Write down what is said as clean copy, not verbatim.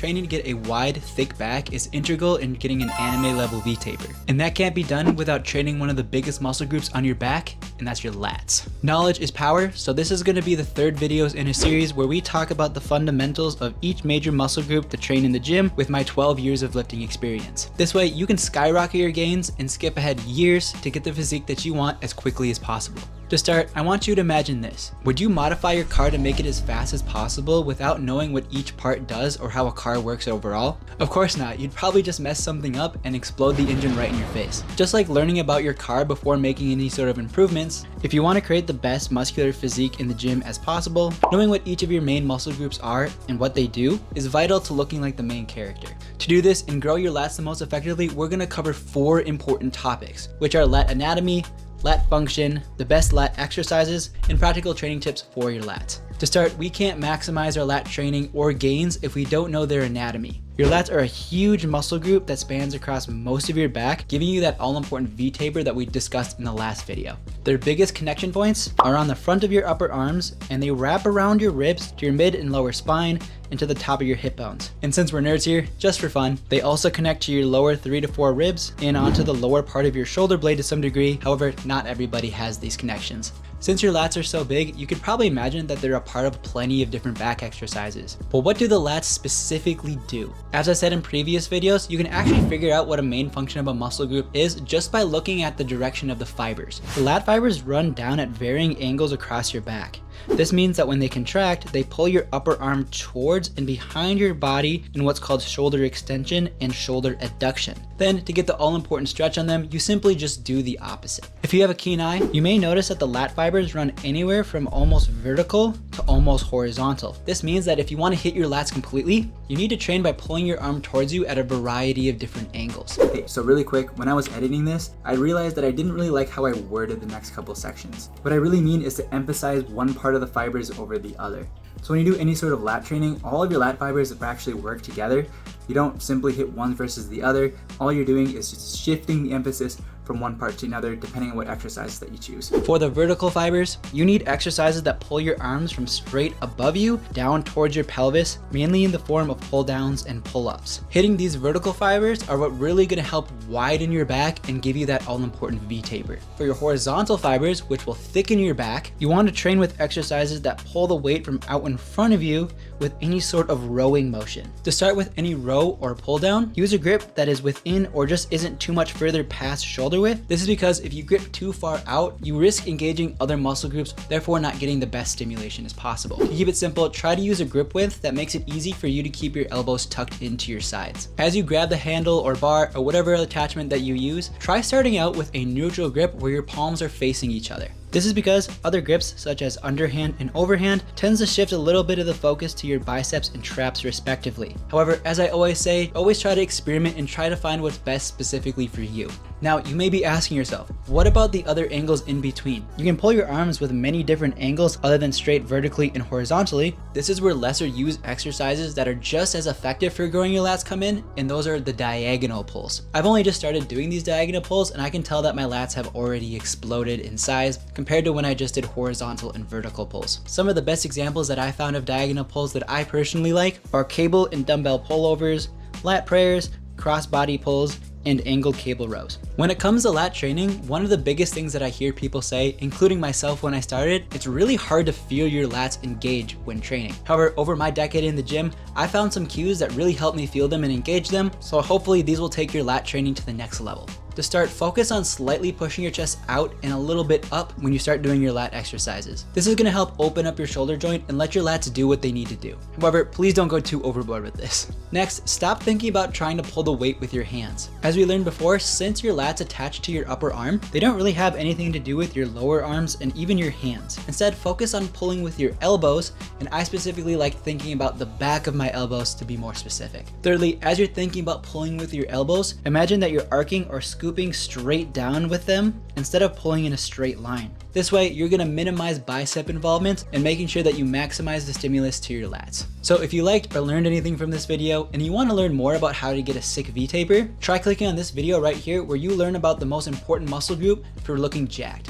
training to get a wide, thick back is integral in getting an anime level V-taper. And that can't be done without training one of the biggest muscle groups on your back, and that's your lats. Knowledge is power, so this is going to be the third videos in a series where we talk about the fundamentals of each major muscle group to train in the gym with my 12 years of lifting experience. This way you can skyrocket your gains and skip ahead years to get the physique that you want as quickly as possible. To start, I want you to imagine this. Would you modify your car to make it as fast as possible without knowing what each part does or how a car works overall? Of course not. You'd probably just mess something up and explode the engine right in your face. Just like learning about your car before making any sort of improvements, if you want to create the best muscular physique in the gym as possible, knowing what each of your main muscle groups are and what they do is vital to looking like the main character. To do this and grow your lats the most effectively, we're going to cover 4 important topics, which are lat anatomy, lat function, the best lat exercises, and practical training tips for your lats. To start, we can't maximize our lat training or gains if we don't know their anatomy. Your lats are a huge muscle group that spans across most of your back, giving you that all-important V-taper that we discussed in the last video. Their biggest connection points are on the front of your upper arms, and they wrap around your ribs to your mid and lower spine and to the top of your hip bones. And since we're nerds here, just for fun, they also connect to your lower 3 to 4 ribs and onto the lower part of your shoulder blade to some degree. However, not everybody has these connections. Since your lats are so big, you could probably imagine that they're a part of plenty of different back exercises. But what do the lats specifically do? As I said in previous videos, you can actually figure out what a main function of a muscle group is just by looking at the direction of the fibers. The lat fibers run down at varying angles across your back. This means that when they contract, they pull your upper arm towards and behind your body in what's called shoulder extension and shoulder adduction. Then, to get the all-important stretch on them, you simply just do the opposite. If you have a keen eye, you may notice that the lat fibers run anywhere from almost vertical to almost horizontal. This means that if you want to hit your lats completely, you need to train by pulling your arm towards you at a variety of different angles. Okay, so really quick, when I was editing this, I realized that I didn't really like how I worded the next couple sections. What I really mean is to emphasize one part of the fibers over the other. So when you do any sort of lat training, all of your lat fibers actually work together. You don't simply hit one versus the other. All you're doing is just shifting the emphasis from one part to another depending on what exercise that you choose. For the vertical fibers, you need exercises that pull your arms from straight above you down towards your pelvis, mainly in the form of pull downs and pull ups. Hitting these vertical fibers are what really gonna help widen your back and give you that all important V-taper. For your horizontal fibers, which will thicken your back, you want to train with exercises that pull the weight from out in front of you with any sort of rowing motion. To start with any row or pull down, use a grip that is within or just isn't too much further past shoulder width. This is because if you grip too far out, you risk engaging other muscle groups, therefore not getting the best stimulation as possible. To keep it simple, try to use a grip width that makes it easy for you to keep your elbows tucked into your sides. As you grab the handle or bar or whatever attachment that you use, try starting out with a neutral grip where your palms are facing each other. This is because other grips such as underhand and overhand tends to shift a little bit of the focus to your biceps and traps respectively. However, as I always say, always try to experiment and try to find what's best specifically for you. Now, you may be asking yourself, what about the other angles in between? You can pull your arms with many different angles other than straight vertically and horizontally. This is where lesser used exercises that are just as effective for growing your lats come in, and those are the diagonal pulls. I've only just started doing these diagonal pulls, and I can tell that my lats have already exploded in size compared to when I just did horizontal and vertical pulls. Some of the best examples that I found of diagonal pulls that I personally like are cable and dumbbell pullovers, lat prayers, cross body pulls, and angled cable rows. When it comes to lat training, one of the biggest things that I hear people say, including myself when I started, it's really hard to feel your lats engage when training. However, over my decade in the gym, I found some cues that really help me feel them and engage them, so hopefully these will take your lat training to the next level. To start, focus on slightly pushing your chest out and a little bit up when you start doing your lat exercises. This is going to help open up your shoulder joint and let your lats do what they need to do. However, please don't go too overboard with this. Next, stop thinking about trying to pull the weight with your hands. As we learned before, since your lats attach to your upper arm, they don't really have anything to do with your lower arms and even your hands. Instead, focus on pulling with your elbows, and I specifically like thinking about the back of my elbows to be more specific. Thirdly, as you're thinking about pulling with your elbows, imagine that you're arcing or scooping straight down with them instead of pulling in a straight line. This way, you're gonna minimize bicep involvement and making sure that you maximize the stimulus to your lats. So if you liked or learned anything from this video and you wanna learn more about how to get a sick V-taper, try clicking on this video right here where you learn about the most important muscle group for looking jacked.